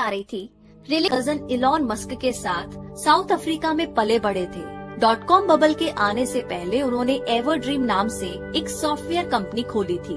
आ रही थी, cousin Elon Musk के साथ साउथ अफ्रीका में पले बड़े थे। .com बबल के आने से पहले उन्होंने एवरड्रीम नाम से एक सॉफ्टवेयर कंपनी खोली थी।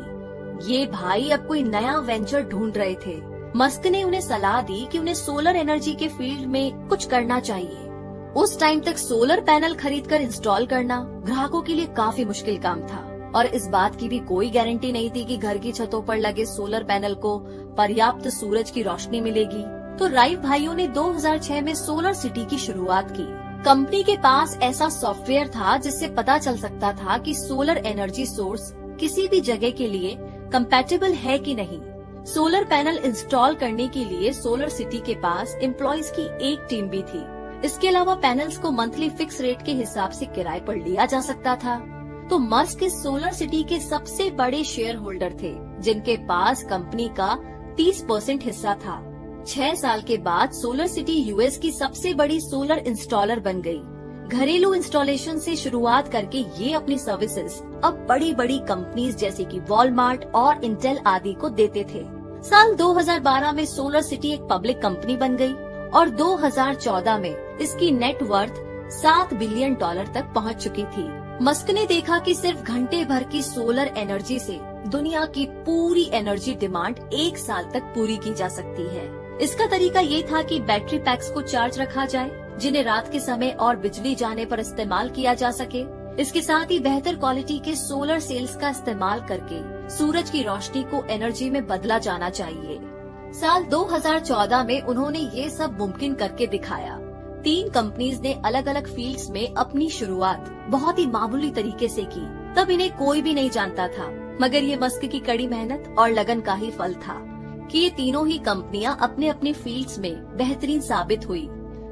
ये भाई अब कोई नया वेंचर ढूंढ रहे थे। मस्क ने उन्हें सलाह दी कि उन्हें सोलर एनर्जी के फील्ड में कुछ करना चाहिए। उस टाइम तक सोलर पैनल खरीदकर इंस्टॉल करना ग्राहकों के लिए काफी मुश्किल काम था और इस बात की भी कोई गारंटी नहीं थी कि घर की छतों पर लगे सोलर पैनल को पर्याप्त सूरज की रोशनी मिलेगी। तो राइव भाइयों ने 2006 में सोलर सिटी की शुरुआत की। कंपनी के पास ऐसा सॉफ्टवेयर था जिससे पता चल सकता था कि सोलर एनर्जी सोर्स किसी भी जगह के लिए कंपैटिबल है कि नहीं। सोलर पैनल इंस्टॉल करने के लिए सोलर सिटी के पास एम्प्लॉइज की एक टीम भी थी। इसके अलावा पैनल्स को मंथली फिक्स रेट के हिसाब से किराए पर लिया जा सकता था। तो मस्क इस सोलर सिटी के सबसे बड़े शेयर होल्डर थे, जिनके पास कंपनी का 30% हिस्सा था। 6 साल के बाद सोलर सिटी यूएस की सबसे बड़ी सोलर इंस्टॉलर बन गई। घरेलू इंस्टॉलेशन से शुरुआत करके ये अपनी सर्विसेज अब बड़ी बड़ी कंपनीज जैसे कि वॉलमार्ट और इंटेल आदि को देते थे। साल 2012 में सोलर सिटी एक पब्लिक कंपनी बन गई और 2014 में इसकी नेट वर्थ $7 बिलियन तक पहुंच चुकी थी। मस्क ने देखा कि सिर्फ घंटे भर की सोलर एनर्जी से दुनिया की पूरी एनर्जी डिमांड 1 साल तक पूरी की जा सकती है। इसका तरीका ये था कि बैटरी पैक्स को चार्ज रखा जाए, जिन्हें रात के समय और बिजली जाने पर इस्तेमाल किया जा सके। इसके साथ ही बेहतर क्वालिटी के सोलर सेल्स का इस्तेमाल करके सूरज की रोशनी को एनर्जी में बदला जाना चाहिए। साल 2014 में उन्होंने ये सब मुमकिन करके दिखाया। 3 कंपनीज ने अलग अलग फील्ड्स में अपनी शुरुआत बहुत ही मामूली तरीके से की। तब इन्हें कोई भी नहीं जानता था, मगर ये मस्क की कड़ी मेहनत और लगन का ही फल था कि ये तीनों ही कंपनियां अपने अपने फील्ड्स में बेहतरीन साबित हुई।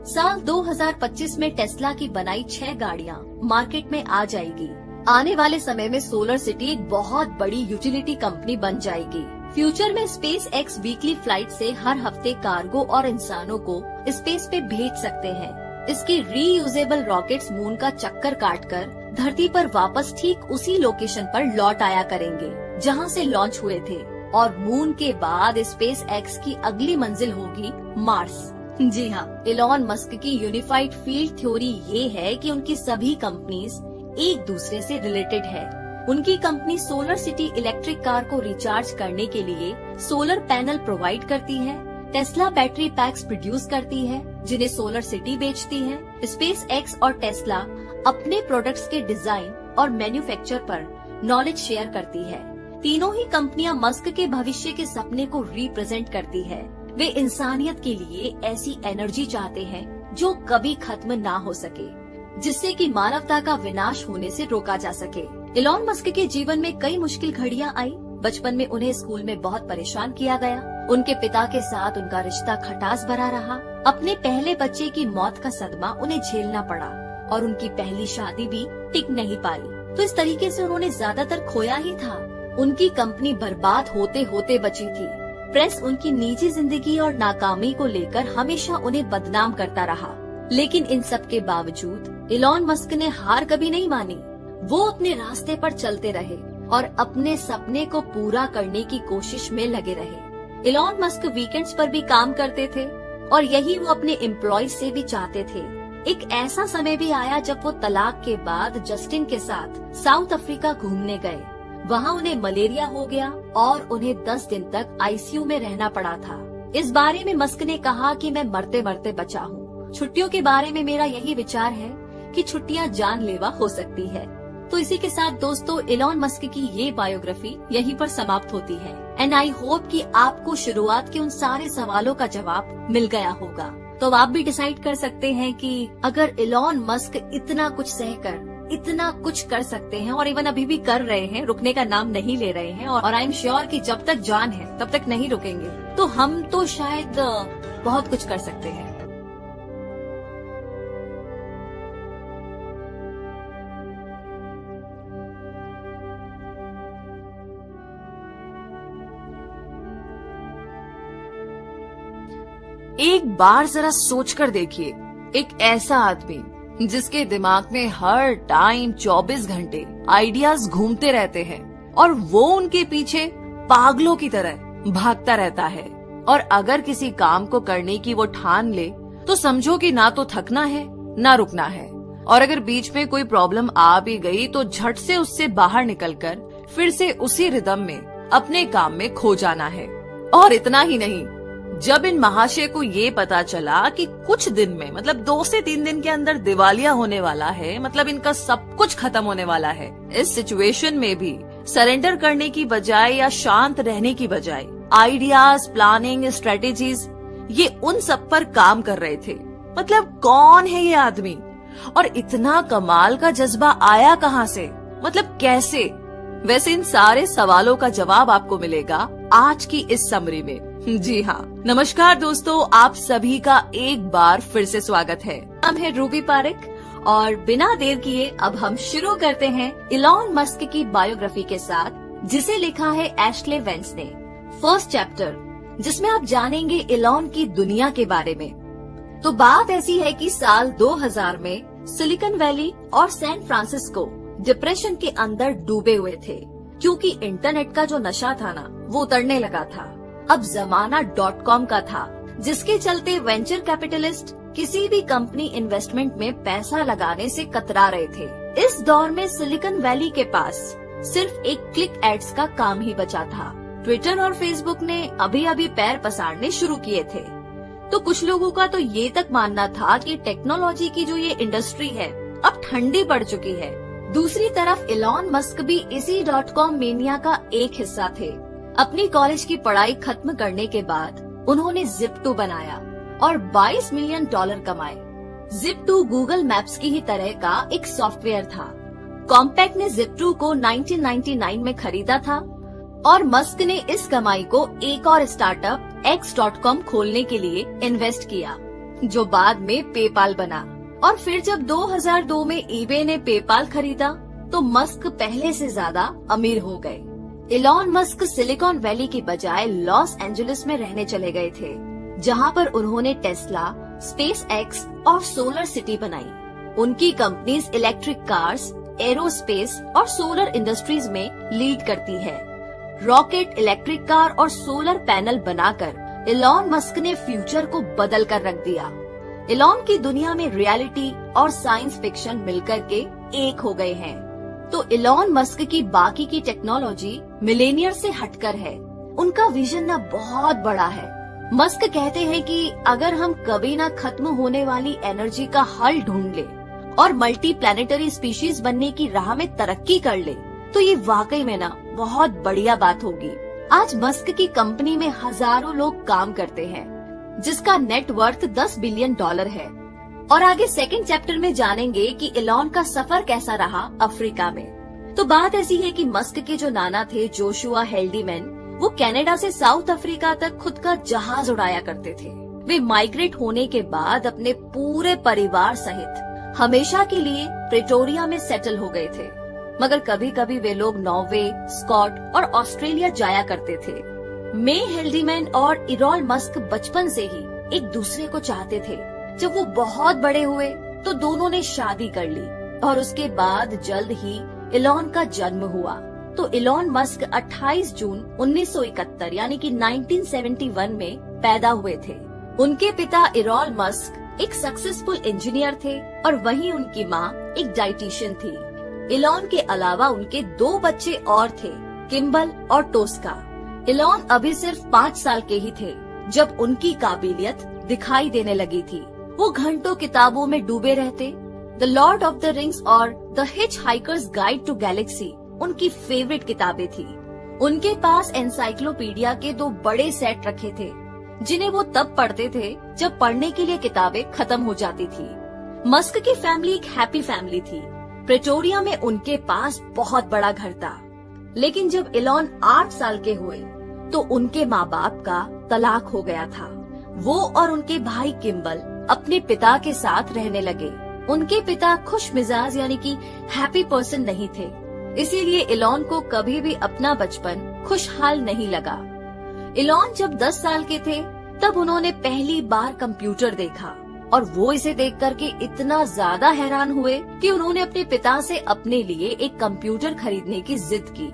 साल 2025 में टेस्ला की बनाई 6 गाड़ियां मार्केट में आ जाएगी। आने वाले समय में सोलर सिटी एक बहुत बड़ी यूटिलिटी कंपनी बन जाएगी। फ्यूचर में स्पेस एक्स वीकली फ्लाइट से हर हफ्ते कार्गो और इंसानों को स्पेस पे भेज सकते हैं। इसके रीयूजेबल रॉकेट्स मून का चक्कर काटकर धरती पर वापस ठीक उसी लोकेशन पर लौट आया करेंगे जहां से लॉन्च हुए थे। और मून के बाद स्पेस एक्स की अगली मंजिल होगी मार्स। जी हाँ, इलॉन मस्क की यूनिफाइड फील्ड थ्योरी ये है कि उनकी सभी कंपनीज एक दूसरे से रिलेटेड है। उनकी company solar city electric car को रिचार्ज करने के लिए सोलर पैनल प्रोवाइड करती है। टेस्ला बैटरी पैक्स प्रोड्यूस करती है, जिन्हें सोलर सिटी बेचती है। स्पेस एक्स और टेस्ला अपने प्रोडक्ट्स के डिजाइन और मैन्युफैक्चर पर नॉलेज शेयर करती है। तीनों ही कंपनियां मस्क के भविष्य के सपने को रिप्रेजेंट करती है। वे इंसानियत के लिए ऐसी एनर्जी चाहते हैं जो कभी खत्म ना हो सके, जिससे कि मानवता का विनाश होने से रोका जा सके। इलॉन मस्क के जीवन में कई मुश्किल घड़ियां आई। बचपन में उन्हें स्कूल में बहुत परेशान किया गया। उनके पिता के साथ उनका रिश्ता खटास भरा रहा। अपने पहले बच्चे की मौत का सदमा उन्हें झेलना पड़ा और उनकी पहली शादी भी टिक नहीं पाई। तो इस तरीके से उन्होंने ज्यादातर खोया ही था। उनकी कंपनी बर्बाद होते होते बची थी। प्रेस उनकी निजी जिंदगी और नाकामी को लेकर हमेशा उन्हें बदनाम करता रहा, लेकिन इन सब के बावजूद इलॉन मस्क ने हार कभी नहीं मानी। वो अपने रास्ते पर चलते रहे और अपने सपने को पूरा करने की कोशिश में लगे रहे। इलॉन मस्क वीकेंड्स पर भी काम करते थे और यही वो अपने एम्प्लॉय से भी चाहते थे। एक ऐसा समय भी आया जब वो तलाक के बाद जस्टिन के साथ साउथ अफ्रीका घूमने गए। वहाँ उन्हें मलेरिया हो गया और उन्हें 10 दिन तक आईसीयू में रहना पड़ा था। इस बारे में मस्क ने कहा कि मैं मरते मरते बचा हूँ। छुट्टियों के बारे में मेरा यही विचार है कि छुट्टियाँ जानलेवा हो सकती है। तो इसी के साथ दोस्तों, इलॉन मस्क की ये बायोग्राफी यहीं पर समाप्त होती है। एंड आई होप कि आपको शुरुआत के उन सारे सवालों का जवाब मिल गया होगा। तो आप भी डिसाइड कर सकते हैं कि अगर इलॉन मस्क इतना कुछ सहकर इतना कुछ कर सकते हैं और इवन अभी भी कर रहे हैं, रुकने का नाम नहीं ले रहे हैं, और आई एम श्योर कि जब तक जान है तब तक नहीं रुकेंगे, तो हम तो शायद बहुत कुछ कर सकते हैं। एक बार जरा सोचकर देखिए, एक ऐसा आदमी जिसके दिमाग में हर टाइम 24 घंटे आइडियाज घूमते रहते हैं और वो उनके पीछे पागलों की तरह भागता रहता है, और अगर किसी काम को करने की वो ठान ले तो समझो कि ना तो थकना है ना रुकना है, और अगर बीच में कोई प्रॉब्लम आ भी गई तो झट से उससे बाहर निकलकर फिर से उसी रिदम में अपने काम में खो जाना है। और इतना ही नहीं, जब इन महाशय को ये पता चला कि कुछ दिन में मतलब 2 से 3 दिन के अंदर दिवालिया होने वाला है, मतलब इनका सब कुछ खत्म होने वाला है, इस सिचुएशन में भी सरेंडर करने की बजाय या शांत रहने की बजाय आइडियाज, प्लानिंग, स्ट्रेटेजीज, ये उन सब पर काम कर रहे थे। मतलब कौन है ये आदमी और इतना कमाल का जज्बा आया कहाँ से, मतलब कैसे? वैसे इन सारे सवालों का जवाब आपको मिलेगा आज की इस समरी में। जी हाँ, नमस्कार दोस्तों, आप सभी का एक बार फिर से स्वागत है। नाम है रूबी पारिक और बिना देर किए अब हम शुरू करते हैं इलॉन मस्क की बायोग्राफी के साथ, जिसे लिखा है एशले वेंस ने। फर्स्ट चैप्टर, जिसमें आप जानेंगे इलॉन की दुनिया के बारे में। तो बात ऐसी है कि साल 2000 में सिलिकॉन वैली और सैन फ्रांसिस्को डिप्रेशन के अंदर डूबे हुए थे, क्योंकि इंटरनेट का जो नशा था ना, वो उतरने लगा था। अब जमाना .com का था, जिसके चलते वेंचर कैपिटलिस्ट किसी भी कंपनी इन्वेस्टमेंट में पैसा लगाने से कतरा रहे थे। इस दौर में सिलिकॉन वैली के पास सिर्फ एक क्लिक एड्स का काम ही बचा था। ट्विटर और फेसबुक ने अभी अभी पैर पसारने शुरू किए थे। तो कुछ लोगों का तो ये तक मानना था कि टेक्नोलॉजी की जो ये इंडस्ट्री है अब ठंडी पड़ चुकी है। दूसरी तरफ इलॉन मस्क भी इसी .com मेनिया का एक हिस्सा थे। अपनी कॉलेज की पढ़ाई खत्म करने के बाद उन्होंने Zip2 बनाया और $22 मिलियन कमाए। Zip2 गूगल मैप्स की ही तरह का एक सॉफ्टवेयर था। कॉम्पैक्ट ने Zip2 को 1999 में खरीदा था और मस्क ने इस कमाई को एक और स्टार्टअप X.com खोलने के लिए इन्वेस्ट किया, जो बाद में पेपाल बना। और फिर जब 2002 में eBay ने पेपाल खरीदा तो मस्क पहले से ज्यादा अमीर हो गए। इलॉन मस्क सिलिकॉन वैली की बजाय लॉस एंजलिस में रहने चले गए थे, जहां पर उन्होंने टेस्ला, SpaceX और सोलर सिटी बनाई। उनकी कंपनीज इलेक्ट्रिक कार्स, एरोस्पेस और सोलर इंडस्ट्रीज में लीड करती है। रॉकेट, इलेक्ट्रिक कार और सोलर पैनल बनाकर इलॉन मस्क ने फ्यूचर को बदल कर रख दिया। इलॉन की दुनिया में रियलिटी और साइंस फिक्शन मिलकर के एक हो गए हैं। तो इलॉन मस्क की बाकी की टेक्नोलॉजी मिलेनियर से हटकर है। उनका विजन ना बहुत बड़ा है। मस्क कहते हैं कि अगर हम कभी ना खत्म होने वाली एनर्जी का हल ढूंढ ले और मल्टी प्लैनेटरी स्पीशीज बनने की राह में तरक्की कर ले, तो ये वाकई में ना बहुत बढ़िया बात होगी। आज मस्क की कंपनी में हजारों लोग काम करते हैं, जिसका नेट वर्थ $10 बिलियन है। और आगे सेकंड चैप्टर में जानेंगे कि इलॉन का सफर कैसा रहा अफ्रीका में। तो बात ऐसी है कि मस्क के जो नाना थे जोशुआ हेल्डीमैन, वो कनाडा से साउथ अफ्रीका तक खुद का जहाज उड़ाया करते थे। वे माइग्रेट होने के बाद अपने पूरे परिवार सहित हमेशा के लिए प्रेटोरिया में सेटल हो गए थे, मगर कभी कभी वे लोग नॉर्वे, स्कॉट और ऑस्ट्रेलिया जाया करते थे। मे हेल्डीमैन और इलॉन मस्क बचपन से ही एक दूसरे को चाहते थे। जब वो बहुत बड़े हुए तो दोनों ने शादी कर ली और उसके बाद जल्द ही इलॉन का जन्म हुआ। तो इलॉन मस्क 28 जून 1971 यानी कि 1971 में पैदा हुए थे। उनके पिता इलॉन मस्क एक सक्सेसफुल इंजीनियर थे और वहीं उनकी माँ एक डाइटिशियन थी। इलॉन के अलावा उनके 2 बच्चे और थे, किम्बल और टोस्का। इलॉन अभी सिर्फ 5 साल के ही थे जब उनकी काबिलियत दिखाई देने लगी थी। वो घंटों किताबों में डूबे रहते। The Lord of the Rings और the Hitchhiker's Guide to Galaxy उनकी फेवरेट किताबें थी। उनके पास एनसाइक्लोपीडिया के 2 बड़े सेट रखे थे, जिन्हें वो तब पढ़ते थे जब पढ़ने के लिए किताबें खत्म हो जाती थी। मस्क की फैमिली एक हैप्पी फैमिली थी। प्रेटोरिया में उनके पास बहुत बड़ा घर था। लेकिन जब इलॉन 8 साल के हुए तो उनके माँ बाप का तलाक हो गया था। वो और उनके भाई किम्बल अपने पिता के साथ रहने लगे। उनके पिता खुश मिजाज यानी कि हैप्पी पर्सन नहीं थे, इसीलिए इलॉन को कभी भी अपना बचपन खुशहाल नहीं लगा। इलॉन जब 10 साल के थे तब उन्होंने पहली बार कंप्यूटर देखा और वो इसे देख करके इतना ज्यादा हैरान हुए कि उन्होंने अपने पिता से अपने लिए एक कंप्यूटर खरीदने की जिद की।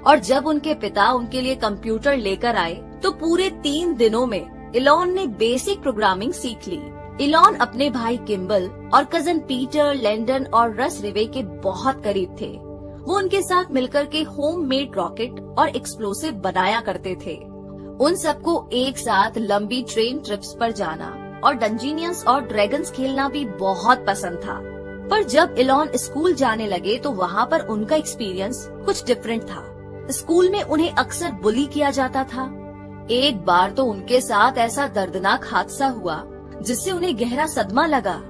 और जब उनके पिता उनके लिए कंप्यूटर लेकर आए तो पूरे 3 दिनों में इलॉन ने बेसिक प्रोग्रामिंग सीख ली। इलॉन अपने भाई किम्बल और कजन पीटर, लैंडन और रस रिवे के बहुत करीब थे। वो उनके साथ मिलकर के होममेड रॉकेट और एक्सप्लोसिव बनाया करते थे। उन सबको एक साथ लंबी ट्रेन ट्रिप्स पर जाना और डंजीनियंस और ड्रैगन्स खेलना भी बहुत पसंद था। पर जब इलॉन स्कूल जाने लगे तो वहाँ पर उनका एक्सपीरियंस कुछ डिफरेंट था। स्कूल में उन्हें अक्सर बुली किया जाता था। एक बार तो उनके साथ ऐसा दर्दनाक हादसा हुआ जिससे उन्हें गहरा सदमा लगा।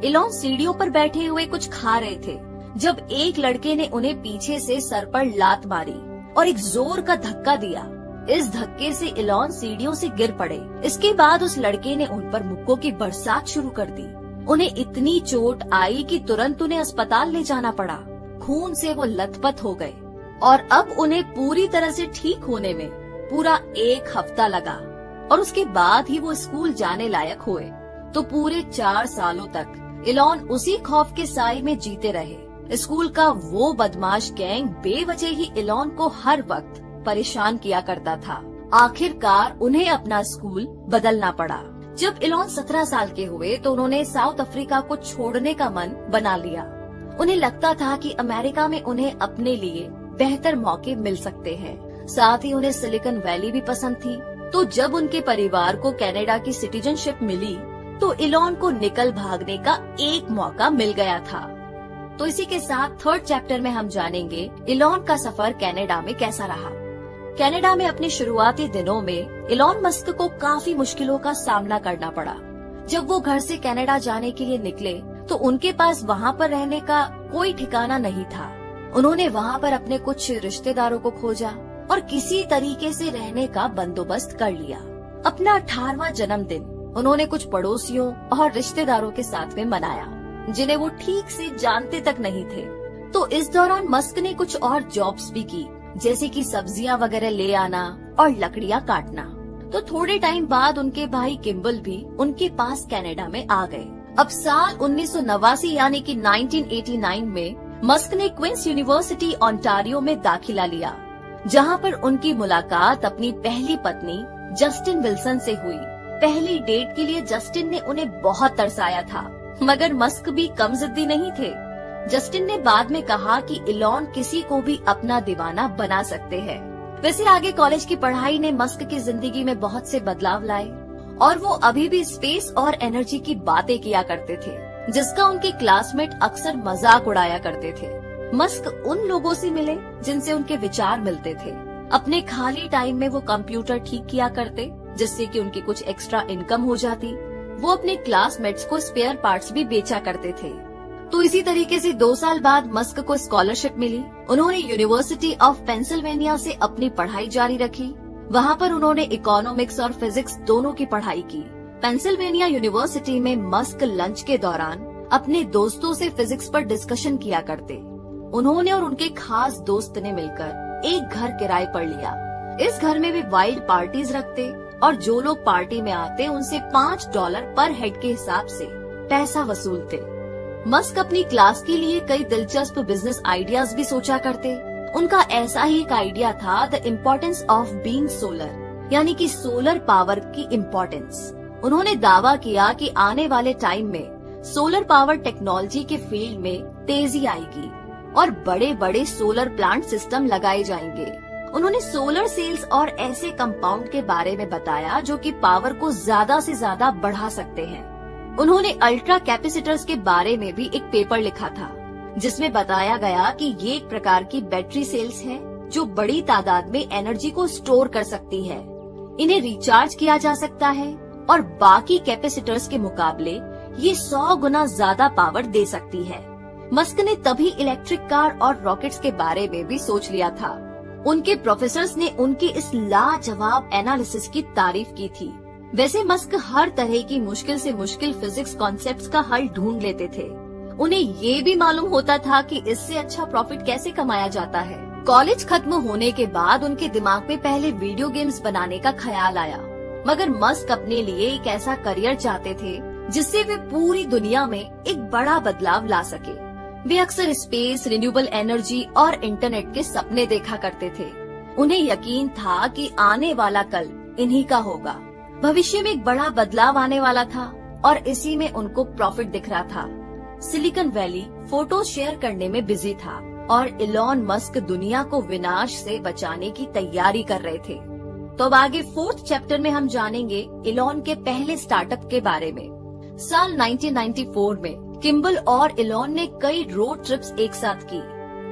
इलॉन सीढ़ियों पर बैठे हुए कुछ खा रहे थे जब एक लड़के ने उन्हें पीछे से सर पर लात मारी और एक जोर का धक्का दिया। इस धक्के से इलॉन सीढ़ियों से गिर पड़े। इसके बाद उस लड़के ने उन पर मुक्कों की बरसात शुरू कर दी। उन्हें इतनी चोट आई कि तुरंत उन्हें अस्पताल ले जाना पड़ा। खून से वो लथपथ हो गए और अब उन्हें पूरी तरह से ठीक होने में पूरा 1 हफ्ता लगा और उसके बाद ही वो स्कूल जाने लायक हुए। तो पूरे 4 सालों तक इलॉन उसी खौफ के साए में जीते रहे। स्कूल का वो बदमाश गैंग बेवजह ही इलॉन को हर वक्त परेशान किया करता था। आखिरकार उन्हें अपना स्कूल बदलना पड़ा। जब इलॉन 17 साल के हुए तो उन्होंने साउथ अफ्रीका को छोड़ने का मन बना लिया। उन्हें लगता था कि अमेरिका में उन्हें अपने लिए बेहतर मौके मिल सकते हैं। साथ ही उन्हें सिलिकॉन वैली भी पसंद थी। तो जब उनके परिवार को कनाडा की सिटीजनशिप मिली तो इलॉन को निकल भागने का एक मौका मिल गया था। तो इसी के साथ 3rd चैप्टर में हम जानेंगे इलॉन का सफर कनाडा में कैसा रहा। कनाडा में अपने शुरुआती दिनों में इलॉन मस्क को काफी मुश्किलों का सामना करना पड़ा। जब वो घर से कनाडा जाने के लिए निकले तो उनके पास वहाँ पर रहने का कोई ठिकाना नहीं था। उन्होंने वहाँ पर अपने कुछ रिश्तेदारों को खोजा और किसी तरीके से रहने का बंदोबस्त कर लिया। अपना 18वां जन्मदिन उन्होंने कुछ पड़ोसियों और रिश्तेदारों के साथ में मनाया जिन्हें वो ठीक से जानते तक नहीं थे। तो इस दौरान मस्क ने कुछ और जॉब्स भी की, जैसे कि सब्जियां वगैरह ले आना और लकड़ियां काटना। तो थोड़े टाइम बाद उनके भाई किम्बल भी उनके पास कनाडा में आ गए। अब साल 1989 यानी कि 1989 में मस्क ने क्वींस यूनिवर्सिटी ओंटारियो में दाखिला लिया, जहां पर उनकी मुलाकात अपनी पहली पत्नी जस्टिन विल्सन से हुई। पहली डेट के लिए जस्टिन ने उन्हें बहुत तरसाया था, मगर मस्क भी कम जिद्दी नहीं थे। जस्टिन ने बाद में कहा कि इलॉन किसी को भी अपना दीवाना बना सकते हैं। वैसे आगे कॉलेज की पढ़ाई ने मस्क की जिंदगी में बहुत से बदलाव लाए और वो अभी भी स्पेस और एनर्जी की बातें किया करते थे, जिसका उनके क्लासमेट अक्सर मजाक उड़ाया करते थे। मस्क उन लोगों से मिले जिनसे उनके विचार मिलते थे। अपने खाली टाइम में वो कंप्यूटर ठीक किया करते, जिससे कि उनकी कुछ एक्स्ट्रा इनकम हो जाती। वो अपने क्लासमेट्स को स्पेयर पार्ट्स भी बेचा करते थे। तो इसी तरीके से 2 साल बाद मस्क को स्कॉलरशिप मिली। उन्होंने यूनिवर्सिटी ऑफ पेंसिल्वेनिया से अपनी पढ़ाई जारी रखी। वहाँ पर उन्होंने इकोनॉमिक्स और फिजिक्स दोनों की पढ़ाई की। पेंसिल्वेनिया यूनिवर्सिटी में मस्क लंच के दौरान अपने दोस्तों से फिजिक्स पर डिस्कशन किया करते। उन्होंने और उनके खास दोस्त ने मिलकर एक घर किराए पर लिया। इस घर में वे वाइल्ड पार्टीज रखते और जो लोग पार्टी में आते उनसे $5 पर हेड के हिसाब से पैसा वसूलते। मस्क अपनी क्लास के लिए कई दिलचस्प बिजनेस आइडियाज भी सोचा करते। उनका ऐसा ही एक आइडिया था, the importance of being solar, यानी कि सोलर पावर की इम्पोर्टेंस। उन्होंने दावा किया कि आने वाले टाइम में सोलर पावर टेक्नोलॉजी के फील्ड में तेजी आएगी और बड़े बड़े सोलर प्लांट सिस्टम लगाए जाएंगे। उन्होंने सोलर सेल्स और ऐसे कंपाउंड के बारे में बताया जो कि पावर को ज्यादा से ज्यादा बढ़ा सकते हैं। उन्होंने अल्ट्रा कैपेसिटर्स के बारे में भी एक पेपर लिखा था, जिसमें बताया गया कि ये एक प्रकार की बैटरी सेल्स है जो बड़ी तादाद में एनर्जी को स्टोर कर सकती है। इन्हें रिचार्ज किया जा सकता है और बाकी कैपेसिटर्स के मुकाबले ये 100 गुना ज्यादा पावर दे सकती है। मस्क ने तभी इलेक्ट्रिक कार और रॉकेट्स के बारे में भी सोच लिया था। उनके प्रोफेसर्स ने उनके इस लाजवाब एनालिसिस की तारीफ की थी। वैसे मस्क हर तरह की मुश्किल से मुश्किल फिजिक्स कॉन्सेप्ट्स का हल ढूंढ लेते थे। उन्हें ये भी मालूम होता था कि इससे अच्छा प्रॉफिट कैसे कमाया जाता है। कॉलेज खत्म होने के बाद उनके दिमाग में पहले वीडियो गेम्स बनाने का ख्याल आया, मगर मस्क अपने लिए एक ऐसा करियर चाहते थे जिससे वे पूरी दुनिया में एक बड़ा बदलाव ला सके। वे अक्सर स्पेस, रिन्यूएबल एनर्जी और इंटरनेट के सपने देखा करते थे। उन्हें यकीन था कि आने वाला कल इन्हीं का होगा। भविष्य में एक बड़ा बदलाव आने वाला था और इसी में उनको प्रॉफिट दिख रहा था। सिलिकॉन वैली फोटो शेयर करने में बिजी था और इलॉन मस्क दुनिया को विनाश से बचाने की तैयारी कर रहे थे। तो अब आगे 4th चैप्टर में हम जानेंगे इलॉन के पहले स्टार्टअप के बारे में। साल 1994 में किम्बल और इलॉन ने कई रोड ट्रिप्स एक साथ की।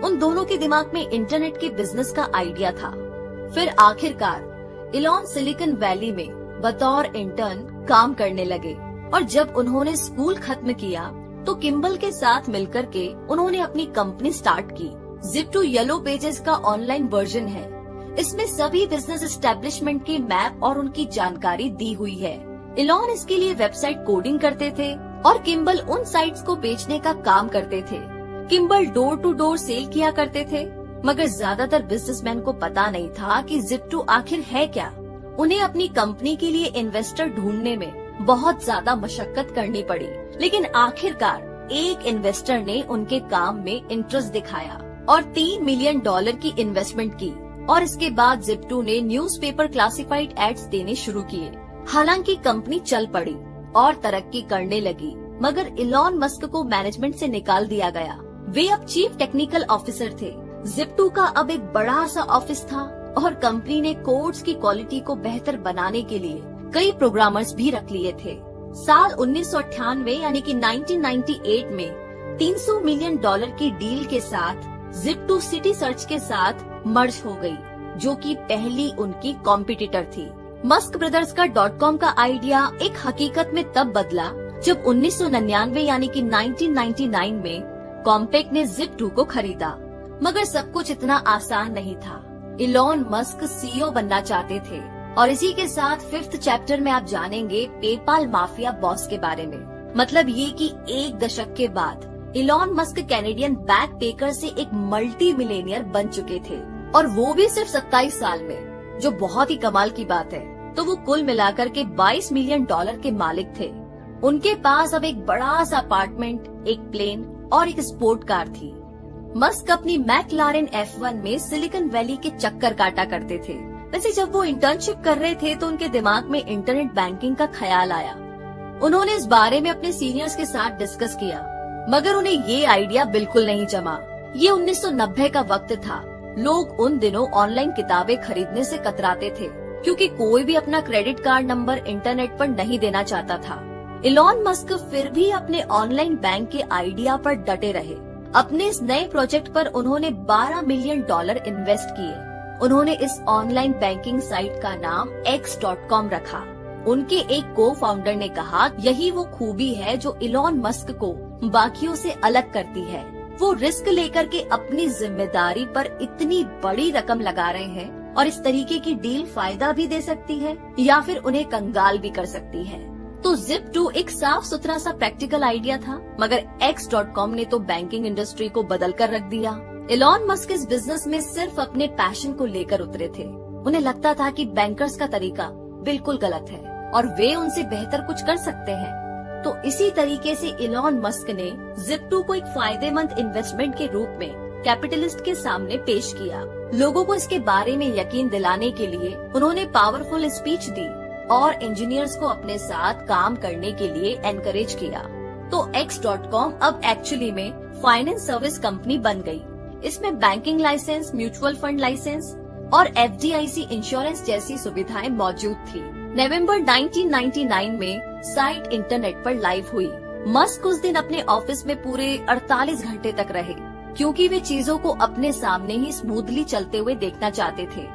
उन दोनों के दिमाग में इंटरनेट के बिजनेस का आइडिया था। फिर आखिरकार इलॉन सिलिकॉन वैली में बतौर इंटर्न काम करने लगे और जब उन्होंने स्कूल खत्म किया तो किम्बल के साथ मिलकर के उन्होंने अपनी कंपनी स्टार्ट की। Zip2 येलो पेजेस का ऑनलाइन वर्जन है। इसमें सभी बिजनेस एस्टेब्लिशमेंट के मैप और उनकी जानकारी दी हुई है। इलॉन इसके लिए वेबसाइट कोडिंग करते थे और किम्बल उन साइट्स को बेचने का काम करते थे। Kimbal door to door sale किया करते थे, मगर ज्यादातर बिजनेसमैन को पता नहीं था कि Zip2 आखिर है क्या। उन्हें अपनी कंपनी के लिए इन्वेस्टर ढूंढने में बहुत ज्यादा मशक्कत करनी पड़ी, लेकिन आखिरकार एक इन्वेस्टर ने उनके काम में इंटरेस्ट दिखाया और $3 मिलियन की इन्वेस्टमेंट की और इसके बाद Zip2 ने न्यूज़पेपर क्लासिफाइड एड्स देने शुरू किए। हालांकि कंपनी चल पड़ी और तरक्की करने लगी, मगर इलॉन मस्क को मैनेजमेंट से निकाल दिया गया। वे अब चीफ टेक्निकल ऑफिसर थे। Zip2 का अब एक बड़ा सा ऑफिस था और कंपनी ने कोड्स की क्वालिटी को बेहतर बनाने के लिए कई प्रोग्रामर्स भी रख लिए थे। साल 1998 यानी कि 1998 में $300 मिलियन की डील के साथ Zip2 सिटी सर्च के साथ मर्ज हो गई, जो कि पहली उनकी कॉम्पिटिटर थी। मस्क ब्रदर्स का .com का आइडिया एक हकीकत में तब बदला जब 1999 यानी कि 1999 में कॉम्पैक्ट ने Zip2 को खरीदा। मगर सब कुछ इतना आसान नहीं था। इलॉन मस्क सीईओ बनना चाहते थे और इसी के साथ 5th चैप्टर में आप जानेंगे पेपाल माफिया बॉस के बारे में। मतलब ये कि एक दशक के बाद Elon Musk Canadian back picker से एक मल्टी मिलेनियर बन चुके थे और वो भी सिर्फ 27 साल में, जो बहुत ही कमाल की बात है। तो वो कुल मिलाकर के $22 मिलियन के मालिक थे। उनके पास अब एक बड़ा सा अपार्टमेंट, एक प्लेन और एक स्पोर्ट कार थी। मस्क अपनी मैकलारेन F1 में सिलिकॉन वैली के चक्कर काटा करते थे। वैसे जब वो इंटर्नशिप कर रहे थे तो उनके दिमाग में इंटरनेट बैंकिंग का ख्याल आया। उन्होंने इस बारे में अपने सीनियर्स के साथ डिस्कस किया, मगर उन्हें ये आइडिया बिल्कुल नहीं जमा। ये 1990 का वक्त था। लोग उन दिनों ऑनलाइन किताबें खरीदने से कतराते थे क्योंकि कोई भी अपना क्रेडिट कार्ड नंबर इंटरनेट पर नहीं देना चाहता था। इलॉन मस्क फिर भी अपने ऑनलाइन बैंक के आइडिया पर डटे रहे। अपने इस नए प्रोजेक्ट पर उन्होंने $12 मिलियन इन्वेस्ट किए। उन्होंने इस ऑनलाइन बैंकिंग साइट का नाम X.com रखा। उनके एक को फाउंडर ने कहा, यही वो खूबी है जो इलॉन मस्क को बाकियों से अलग करती है। वो रिस्क लेकर के अपनी जिम्मेदारी पर इतनी बड़ी रकम लगा रहे हैं और इस तरीके की डील फायदा भी दे सकती है या फिर उन्हें कंगाल भी कर सकती है। तो Zip2 एक साफ सुथरा सा प्रैक्टिकल आइडिया था, मगर X.com ने तो बैंकिंग इंडस्ट्री को बदल कर रख दिया। इलॉन मस्क इस बिजनेस में सिर्फ अपने पैशन को लेकर उतरे थे। उन्हें लगता था कि बैंकर्स का तरीका बिल्कुल गलत है और वे उनसे बेहतर कुछ कर सकते हैं। तो इसी तरीके से इलॉन मस्क ने Zip2 को एक फायदेमंद इन्वेस्टमेंट के रूप में कैपिटलिस्ट के सामने पेश किया। लोगों को इसके बारे में यकीन दिलाने के लिए उन्होंने पावरफुल स्पीच दी और इंजीनियर्स को अपने साथ काम करने के लिए एनकरेज किया। तो X.com अब एक्चुअली में फाइनेंस सर्विस कंपनी बन गई। इसमें banking license, mutual fund license और FDIC इंश्योरेंस जैसी सुविधाएं मौजूद थी। नवंबर 1999 में साइट इंटरनेट पर लाइव हुई। मस्क उस दिन अपने ऑफिस में पूरे 48 घंटे तक रहे क्योंकि वे चीजों को अपने सामने ही स्मूथली चलते हुए देखना चाहते थे।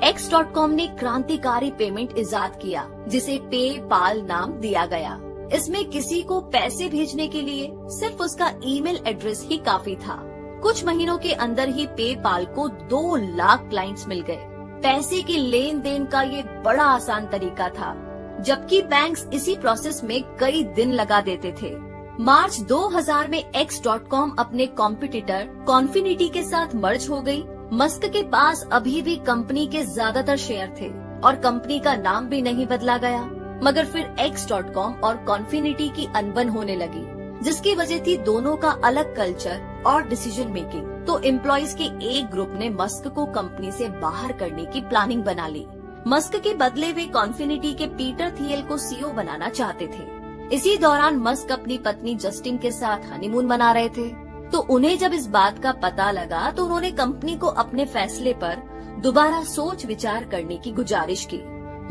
X.com ने क्रांतिकारी पेमेंट इजाद किया जिसे पेपाल नाम दिया गया। इसमें किसी को पैसे भेजने के लिए सिर्फ उसका ईमेल एड्रेस ही काफी था। कुछ महीनों के अंदर ही पेपाल को 2 लाख क्लाइंट्स मिल गए। पैसे के लेन देन का ये बड़ा आसान तरीका था, जबकि बैंक्स इसी प्रोसेस में कई दिन लगा देते थे। मार्च 2000 में X.com अपने कॉम्पिटिटर कॉन्फिनिटी के साथ मर्ज हो गई। मस्क के पास अभी भी कंपनी के ज्यादातर शेयर थे और कंपनी का नाम भी नहीं बदला गया, मगर फिर X.com और कॉन्फिनिटी की अनबन होने लगी। जिसकी वजह थी दोनों का अलग कल्चर और डिसीजन मेकिंग। तो एम्प्लॉइज के एक ग्रुप ने मस्क को कंपनी से बाहर करने की प्लानिंग बना ली। मस्क के बदले वे कॉन्फिनिटी के पीटर थियल को सीईओ बनाना चाहते थे। इसी दौरान मस्क अपनी पत्नी जस्टिन के साथ हनीमून मना रहे थे। तो उन्हें जब इस बात का पता लगा तो उन्होंने कंपनी को अपने फैसले पर दोबारा सोच विचार करने की गुजारिश की,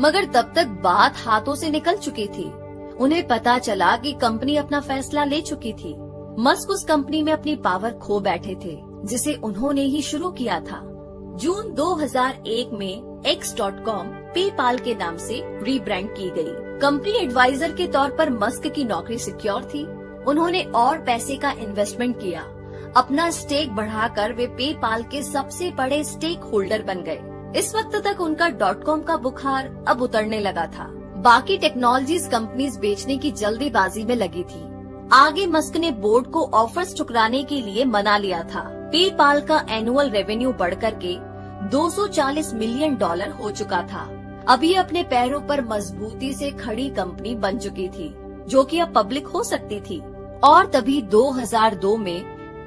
मगर तब तक बात हाथों से निकल चुकी थी। उन्हें पता चला कि कंपनी अपना फैसला ले चुकी थी। मस्क उस कंपनी में अपनी पावर खो बैठे थे जिसे उन्होंने ही शुरू किया था। जून 2001 में X.com पेपाल के नाम से रीब्रांड की गई। कंपनी एडवाइजर के तौर पर मस्क की नौकरी सिक्योर थी। उन्होंने और पैसे का इन्वेस्टमेंट किया। अपना स्टेक बढ़ाकर वे पेपाल के सबसे बड़े स्टेक होल्डर बन गए। इस वक्त तक उनका .com का बुखार अब उतरने लगा था। बाकी टेक्नोलॉजीज कंपनीज बेचने की जल्दीबाजी में लगी थी। आगे मस्क ने बोर्ड को ऑफर्स ठुकराने के लिए मना लिया था। पेपाल का एनुअल रेवेन्यू बढ़कर के $240 मिलियन हो चुका था। अभी अपने पैरों पर मजबूती से खड़ी कंपनी बन चुकी थी, जो कि अब पब्लिक हो सकती थी। और तभी 2002 में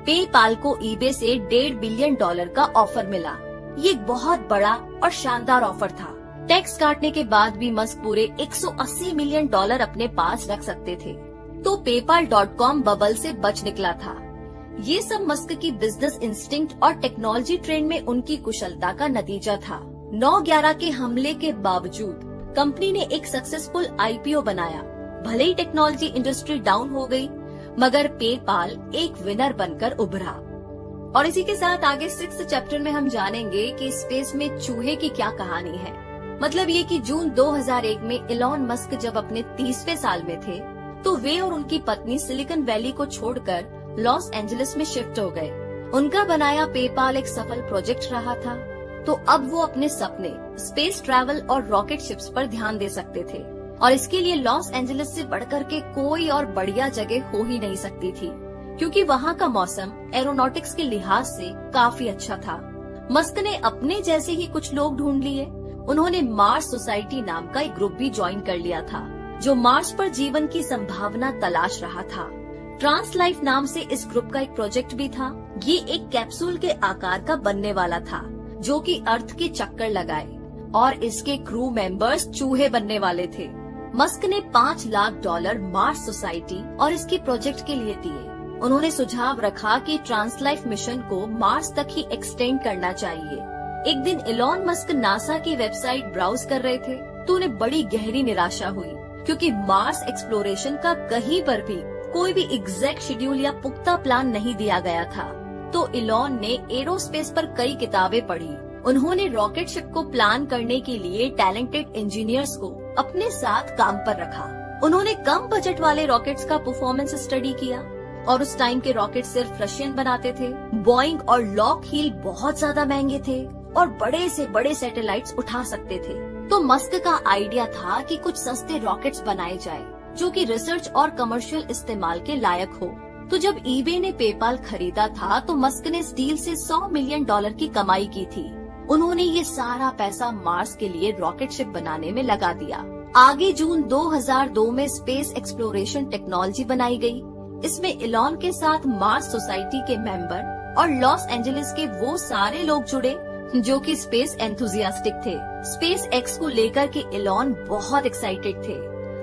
पेपाल को ईबे से $1.5 बिलियन का ऑफर मिला। ये एक बहुत बड़ा और शानदार ऑफर था। टैक्स काटने के बाद भी मस्क पूरे $180 मिलियन अपने पास रख सकते थे। तो पेपाल.com बबल से बच निकला था। ये सब मस्क की बिजनेस इंस्टिंक्ट और टेक्नोलॉजी ट्रेंड में उनकी कुशलता का नतीजा था। 9/11 के हमले के बावजूद कंपनी ने एक सक्सेसफुल आईपीओ बनाया। भले ही टेक्नोलॉजी इंडस्ट्री डाउन हो गई, मगर पेपाल एक विनर बनकर उभरा। और इसी के साथ आगे 6th चैप्टर में हम जानेंगे कि स्पेस में चूहे की क्या कहानी है। मतलब ये कि जून 2001 में इलॉन मस्क जब अपने 30वें साल में थे तो वे और उनकी पत्नी सिलिकॉन वैली को छोड़कर लॉस एंजलिस में शिफ्ट हो गए। उनका बनाया पेपाल एक सफल प्रोजेक्ट रहा था, तो अब वो अपने सपने स्पेस ट्रैवल और रॉकेट शिप्स पर ध्यान दे सकते थे। और इसके लिए लॉस एंजलिस से बढ़कर के कोई और बढ़िया जगह हो ही नहीं सकती थी, क्योंकि वहाँ का मौसम एरोनॉटिक्स के लिहाज से काफी अच्छा था। मस्क ने अपने जैसे ही कुछ लोग ढूंढ लिए। उन्होंने मार्स सोसाइटी नाम का एक ग्रुप भी ज्वाइन कर लिया था, जो मार्स पर जीवन की संभावना तलाश रहा था। ट्रांस लाइफ नाम से इस ग्रुप का एक प्रोजेक्ट भी था। ये एक कैप्सूल के आकार का बनने वाला था, जो कि अर्थ के चक्कर लगाए, और इसके क्रू मेंबर्स चूहे बनने वाले थे। मस्क ने $5 लाख मार्स सोसाइटी और इसके प्रोजेक्ट के लिए दिए। उन्होंने सुझाव रखा कि ट्रांस लाइफ मिशन को मार्स तक ही एक्सटेंड करना चाहिए। एक दिन इलॉन मस्क नासा की वेबसाइट ब्राउज कर रहे थे तो उन्हें बड़ी गहरी निराशा हुई, क्योंकि मार्स एक्सप्लोरेशन का कहीं पर भी कोई भी एग्जैक्ट शेड्यूल या पुख्ता प्लान नहीं दिया गया था। तो इलॉन ने एरोस्पेस पर कई किताबें पढ़ी। उन्होंने रॉकेट शिप को प्लान करने के लिए टैलेंटेड इंजीनियर्स को अपने साथ काम पर रखा। उन्होंने कम बजट वाले रॉकेट्स का परफॉर्मेंस स्टडी किया, और उस टाइम के रॉकेट सिर्फ रशियन बनाते थे। बॉइंग और लॉकहीड बहुत ज्यादा महंगे थे और बड़े से बड़े सैटेलाइट्स उठा सकते थे। तो मस्क का आइडिया था कि कुछ सस्ते रॉकेट्स बनाए जाए, जो कि रिसर्च और कमर्शियल इस्तेमाल के लायक हो। तो जब ईबे ने पेपाल खरीदा था तो मस्क ने स्टील से $100 मिलियन की कमाई की थी। उन्होंने ये सारा पैसा मार्स के लिए रॉकेट शिप बनाने में लगा दिया। आगे जून 2002 में स्पेस एक्सप्लोरेशन टेक्नोलॉजी बनाई गई। इसमें इलॉन के साथ मार्स सोसाइटी के मेंबर और लॉस एंजलिस के वो सारे लोग जुड़े जो कि स्पेस एंथुजियास्टिक थे। स्पेस एक्स को लेकर के इलॉन बहुत एक्साइटेड थे।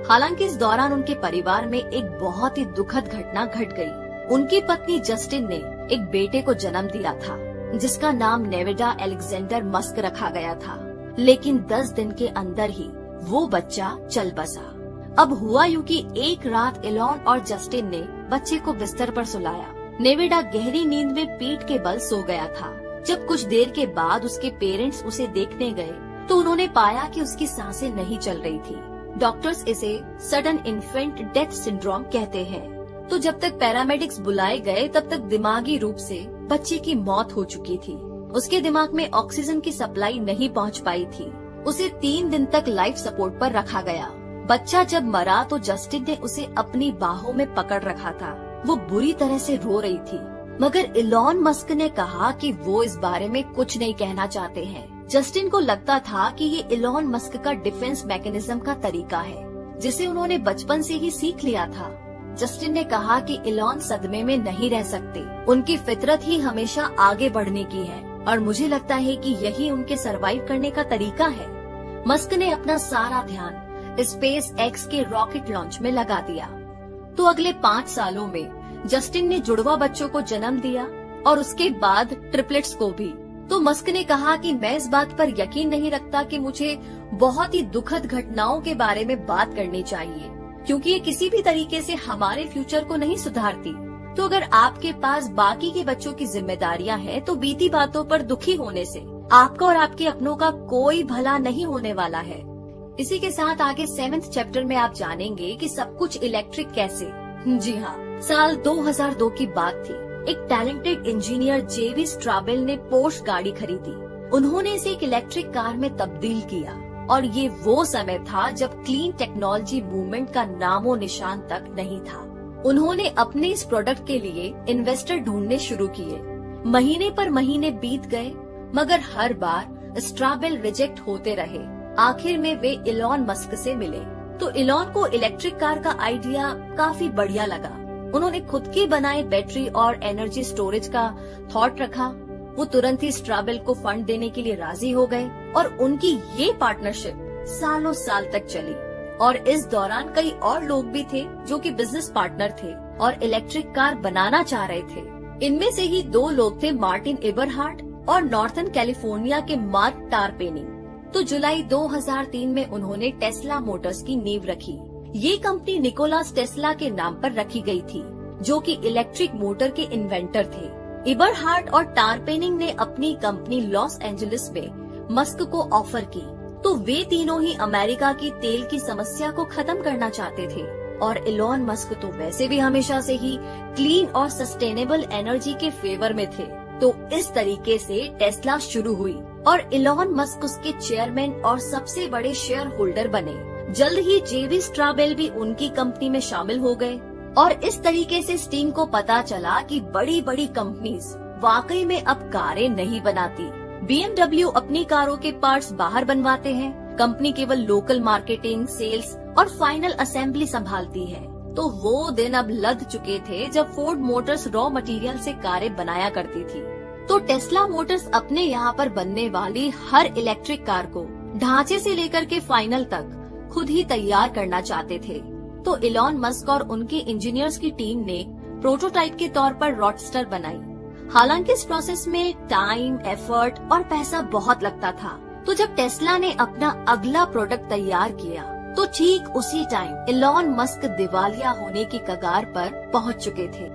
हालांकि इस दौरान उनके परिवार में एक बहुत ही दुखद घटना घट गई। उनकी पत्नी जस्टिन ने एक बेटे को जन्म दिया था, जिसका नाम नेवेडा अलेक्जेंडर मस्क रखा गया था। लेकिन 10 दिन के अंदर ही वो बच्चा चल बसा। अब हुआ यूं कि एक रात इलॉन और जस्टिन ने बच्चे को बिस्तर पर सुलाया। नेवेडा गहरी नींद में पीठ के बल सो गया था। जब कुछ देर के बाद उसके पेरेंट्स उसे देखने गए तो उन्होंने पाया कि उसकी सांसें नहीं चल रही थी। डॉक्टर्स इसे सडन इन्फेंट डेथ सिंड्रोम कहते हैं। तो जब तक पैरामेडिक्स बुलाए गए तब तक दिमागी रूप से बच्चे की मौत हो चुकी थी। उसके दिमाग में ऑक्सीजन की सप्लाई नहीं पहुंच पाई थी। उसे 3 दिन तक लाइफ सपोर्ट पर रखा गया। बच्चा जब मरा तो जस्टिन ने उसे अपनी बाहों में पकड़ रखा था। वो बुरी तरह से रो रही थी, मगर इलॉन मस्क ने कहा कि वो इस बारे में कुछ नहीं कहना चाहते हैं। जस्टिन को लगता था कि ये इलॉन मस्क का डिफेंस मैकेनिज्म का तरीका है, जिसे उन्होंने बचपन से ही सीख लिया था। जस्टिन ने कहा कि इलॉन सदमे में नहीं रह सकते। उनकी फितरत ही हमेशा आगे बढ़ने की है और मुझे लगता है कि यही उनके सरवाइव करने का तरीका है। मस्क ने अपना सारा ध्यान स्पेस एक्स के रॉकेट लॉन्च में लगा दिया। तो अगले 5 सालों में जस्टिन ने जुड़वा बच्चों को जन्म दिया और उसके बाद ट्रिपलेट्स को भी। तो मस्क ने कहा कि मैं इस बात पर यकीन नहीं रखता कि मुझे बहुत ही दुखद घटनाओं के बारे में बात करनी चाहिए, क्योंकि ये किसी भी तरीके से हमारे फ्यूचर को नहीं सुधारती। तो अगर आपके पास बाकी के बच्चों की जिम्मेदारियां हैं, तो बीती बातों पर दुखी होने से आपका और आपके अपनों का कोई भला नहीं होने वाला है। इसी के साथ आगे 7th चैप्टर में आप जानेंगे कि सब कुछ इलेक्ट्रिक कैसे। जी हाँ, साल 2002 की बात थी। एक टैलेंटेड इंजीनियर जेवी स्ट्राबेल ने पोर्श गाड़ी खरीदी। उन्होंने इसे एक इलेक्ट्रिक कार में तब्दील किया और ये वो समय था जब क्लीन टेक्नोलॉजी मूवमेंट का नामो निशान तक नहीं था। उन्होंने अपने इस प्रोडक्ट के लिए इन्वेस्टर ढूंढने शुरू किए। महीने पर महीने बीत गए, मगर हर बार स्ट्राबेल रिजेक्ट होते रहे। आखिर में वे इलॉन मस्क से मिले। तो इलॉन को इलेक्ट्रिक कार का आइडिया काफी बढ़िया लगा। उन्होंने खुद की बनाए बैटरी और एनर्जी स्टोरेज का थॉट रखा। वो तुरंत ही स्ट्राबेल को फंड देने के लिए राजी हो गए और उनकी ये पार्टनरशिप सालों साल तक चली। और इस दौरान कई और लोग भी थे जो कि बिजनेस पार्टनर थे और इलेक्ट्रिक कार बनाना चाह रहे थे। इनमें से ही 2 लोग थे, मार्टिन एबरहार्ट और नॉर्थर्न कैलिफोर्निया के मार्क टारपेनी। तो जुलाई 2003 में उन्होंने टेस्ला मोटर्स की नींव रखी। ये कंपनी निकोलास टेस्ला के नाम पर रखी गई थी, जो कि इलेक्ट्रिक मोटर के इन्वेंटर थे। एबरहार्ट और टारपेनिंग ने अपनी कंपनी लॉस एंजलिस में मस्क को ऑफर की। तो वे तीनों ही अमेरिका की तेल की समस्या को खत्म करना चाहते थे और इलॉन मस्क तो वैसे भी हमेशा से ही क्लीन और सस्टेनेबल एनर्जी के फेवर में थे। तो इस तरीके से टेस्ला शुरू हुई और इलॉन मस्क उसके चेयरमैन और सबसे बड़े शेयर होल्डर बने। जल्द ही जेवी स्ट्राबेल भी उनकी कंपनी में शामिल हो गए और इस तरीके से स्टीम को पता चला कि बड़ी बड़ी कंपनीज वाकई में अब कारें नहीं बनाती। BMW अपनी कारों के पार्ट्स बाहर बनवाते हैं। कंपनी केवल लोकल मार्केटिंग, सेल्स और फाइनल असेंबली संभालती है। तो वो दिन अब लद चुके थे जब फोर्ड मोटर्स रॉ मटेरियल से कारें बनाया करती थी। तो टेस्ला मोटर्स अपने यहाँ पर बनने वाली हर इलेक्ट्रिक कार को ढांचे से लेकर के फाइनल तक खुद ही तैयार करना चाहते थे। तो इलॉन मस्क और उनके इंजीनियर्स की टीम ने प्रोटोटाइप के तौर पर रॉडस्टर बनाई। हालांकि इस प्रोसेस में टाइम, एफर्ट और पैसा बहुत लगता था। तो जब टेस्ला ने अपना अगला प्रोडक्ट तैयार किया, तो ठीक उसी टाइम इलॉन मस्क दिवालिया होने की कगार पर पहुंच चुके थे।